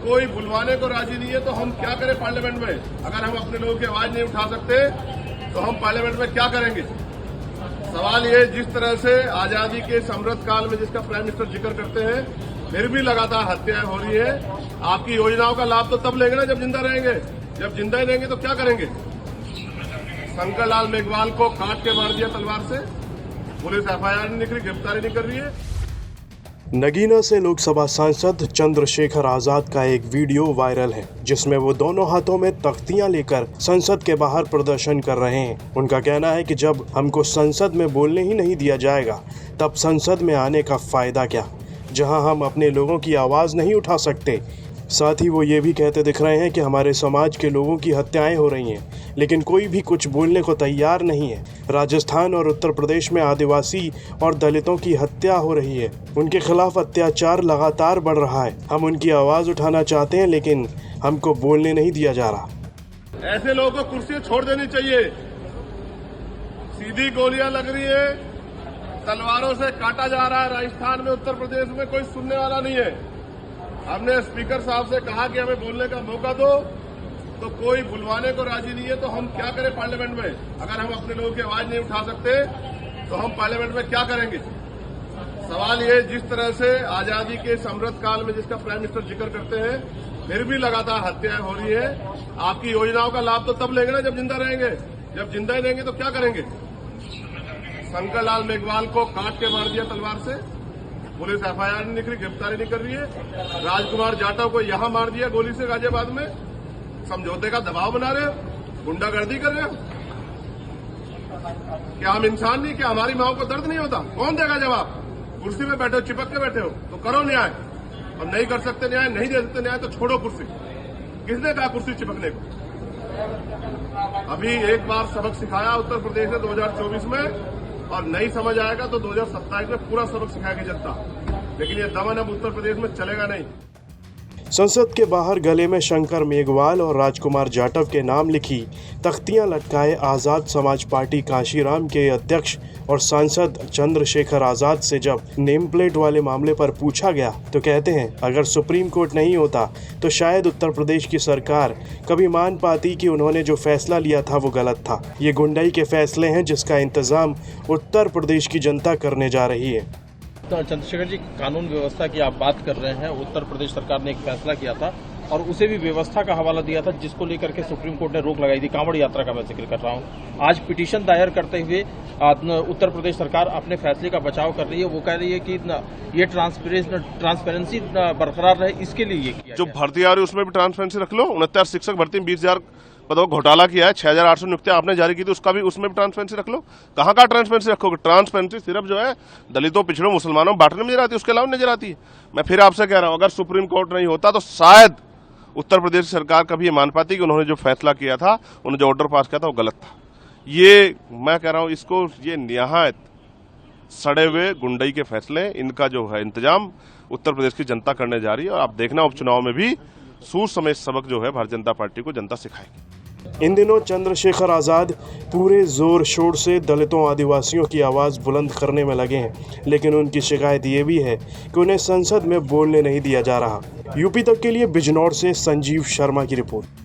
कोई बुलवाने को राजी नहीं है तो हम क्या करें पार्लियामेंट में? अगर हम अपने लोगों की आवाज नहीं उठा सकते तो हम पार्लियामेंट में क्या करेंगे? सवाल ये, जिस तरह से आजादी के समृद्ध काल में जिसका प्राइम मिनिस्टर जिक्र करते हैं, फिर भी लगातार हत्याएं हो रही है। आपकी योजनाओं का लाभ तो तब लेंगे ना जब जिंदा रहेंगे। जब जिंदा ही रहेंगे तो क्या करेंगे? शंकर लाल मेघवाल को काट के मार दिया तलवार से, पुलिस एफआईआर नहीं निकली, गिरफ्तारी नहीं कर रही है। नगीना से लोकसभा सांसद चंद्रशेखर आजाद का एक वीडियो वायरल है जिसमें वो दोनों हाथों में तख्तियां लेकर संसद के बाहर प्रदर्शन कर रहे हैं। उनका कहना है कि जब हमको संसद में बोलने ही नहीं दिया जाएगा तब संसद में आने का फायदा क्या, जहां हम अपने लोगों की आवाज़ नहीं उठा सकते। साथ ही वो ये भी कहते दिख रहे हैं कि हमारे समाज के लोगों की हत्याएं हो रही हैं लेकिन कोई भी कुछ बोलने को तैयार नहीं है। राजस्थान और उत्तर प्रदेश में आदिवासी और दलितों की हत्या हो रही है, उनके खिलाफ अत्याचार लगातार बढ़ रहा है। हम उनकी आवाज़ उठाना चाहते हैं लेकिन हमको बोलने नहीं दिया जा रहा। ऐसे लोगों को कुर्सी छोड़ देनी चाहिए। सीधी गोलियां लग रही है, तलवारों से काटा जा रहा है राजस्थान में, उत्तर प्रदेश में कोई सुनने वाला नहीं है। हमने स्पीकर साहब से कहा कि हमें बोलने का मौका दो, तो कोई बुलवाने को राजी नहीं है तो हम क्या करें पार्लियामेंट में? अगर हम अपने लोगों की आवाज नहीं उठा सकते तो हम पार्लियामेंट में क्या करेंगे? सवाल ये, जिस तरह से आजादी के समृद्ध काल में जिसका प्राइम मिनिस्टर जिक्र करते हैं, फिर भी लगातार हत्याएं हो रही है। आपकी योजनाओं का लाभ तो तब लेंगे ना जब जिंदा रहेंगे। जब जिंदा ही रहेंगे तो क्या करेंगे? शंकर लाल मेघवाल को काट के मार दिया तलवार से, पुलिस एफआईआर नहीं निकली, गिरफ्तारी नहीं कर रही है। राजकुमार जाटव को यहां मार दिया गोली से गाजियाबाद में। समझौते का दबाव बना रहे हो, गुंडागर्दी कर रहे हो। क्या हम इंसान नहीं? क्या हमारी माओ को दर्द नहीं होता? कौन देगा जवाब? कुर्सी में बैठे हो, चिपक के बैठे हो, तो करो न्याय। और नहीं कर सकते न्याय, नहीं दे सकते न्याय, तो छोड़ो कुर्सी। किसने कहा कुर्सी चिपकने को? अभी एक बार सबक सिखाया उत्तर प्रदेश ने 2024 में, और नहीं समझ आएगा तो 2027 में पूरा सबक सिखाएगी जनता। लेकिन ये दमन अब उत्तर प्रदेश में चलेगा नहीं। संसद के बाहर गले में शंकर मेघवाल और राजकुमार जाटव के नाम लिखी तख्तियां लटकाए आज़ाद समाज पार्टी कांशीराम के अध्यक्ष और सांसद चंद्रशेखर आज़ाद से जब नेम प्लेट वाले मामले पर पूछा गया तो कहते हैं अगर सुप्रीम कोर्ट नहीं होता तो शायद उत्तर प्रदेश की सरकार कभी मान पाती कि उन्होंने जो फैसला लिया था वो गलत था। ये गुंडाई के फैसले हैं जिसका इंतजाम उत्तर प्रदेश की जनता करने जा रही है। चंद्रशेखर जी, कानून व्यवस्था की आप बात कर रहे हैं। उत्तर प्रदेश सरकार ने एक फैसला किया था और उसे भी व्यवस्था का हवाला दिया था, जिसको लेकर के सुप्रीम कोर्ट ने रोक लगाई थी। कांवड़ यात्रा का मैं जिक्र कर रहा हूं। आज पिटीशन दायर करते हुए उत्तर प्रदेश सरकार अपने फैसले का बचाव कर रही है। वो कह रही है कि ये ट्रांसपेरेंसी बरकरार रहे, इसके लिए ये किया। जो भर्ती आ रही है उसमें भी ट्रांसपेरेंसी रख लो। 69 शिक्षक भर्ती में 20,000 पदों घोटाला किया है, 6,800 नियुक्तियां आपने जारी की थी, उसका भी उसमें भी ट्रांसपेरेंसी रख लो। कहां का ट्रांसपेरेंसी रखोगे? ट्रांसपेरेंसी सिर्फ जो है दलितों, पिछड़ों, मुसलमानों बांटने में नजर आती है, उसके अलावा नजर आती है। मैं फिर आपसे कह रहा हूं, अगर सुप्रीम कोर्ट नहीं होता तो शायद उत्तर प्रदेश सरकार कभी ये मान पाती कि उन्होंने जो फैसला किया था, उन्होंने जो ऑर्डर पास किया था वो गलत था। ये मैं कह रहा हूं, इसको ये निहायत सड़े हुए गुंडई के फैसले, इनका जो है इंतजाम उत्तर प्रदेश की जनता करने जा रही है। और आप देखना उपचुनाव में भी सूर समेत सबक जो है भारतीय जनता पार्टी को जनता सिखाएगी। इन दिनों चंद्रशेखर आज़ाद पूरे जोर शोर से दलितों आदिवासियों की आवाज़ बुलंद करने में लगे हैं, लेकिन उनकी शिकायत ये भी है कि उन्हें संसद में बोलने नहीं दिया जा रहा। यूपी तक के लिए बिजनौर से संजीव शर्मा की रिपोर्ट।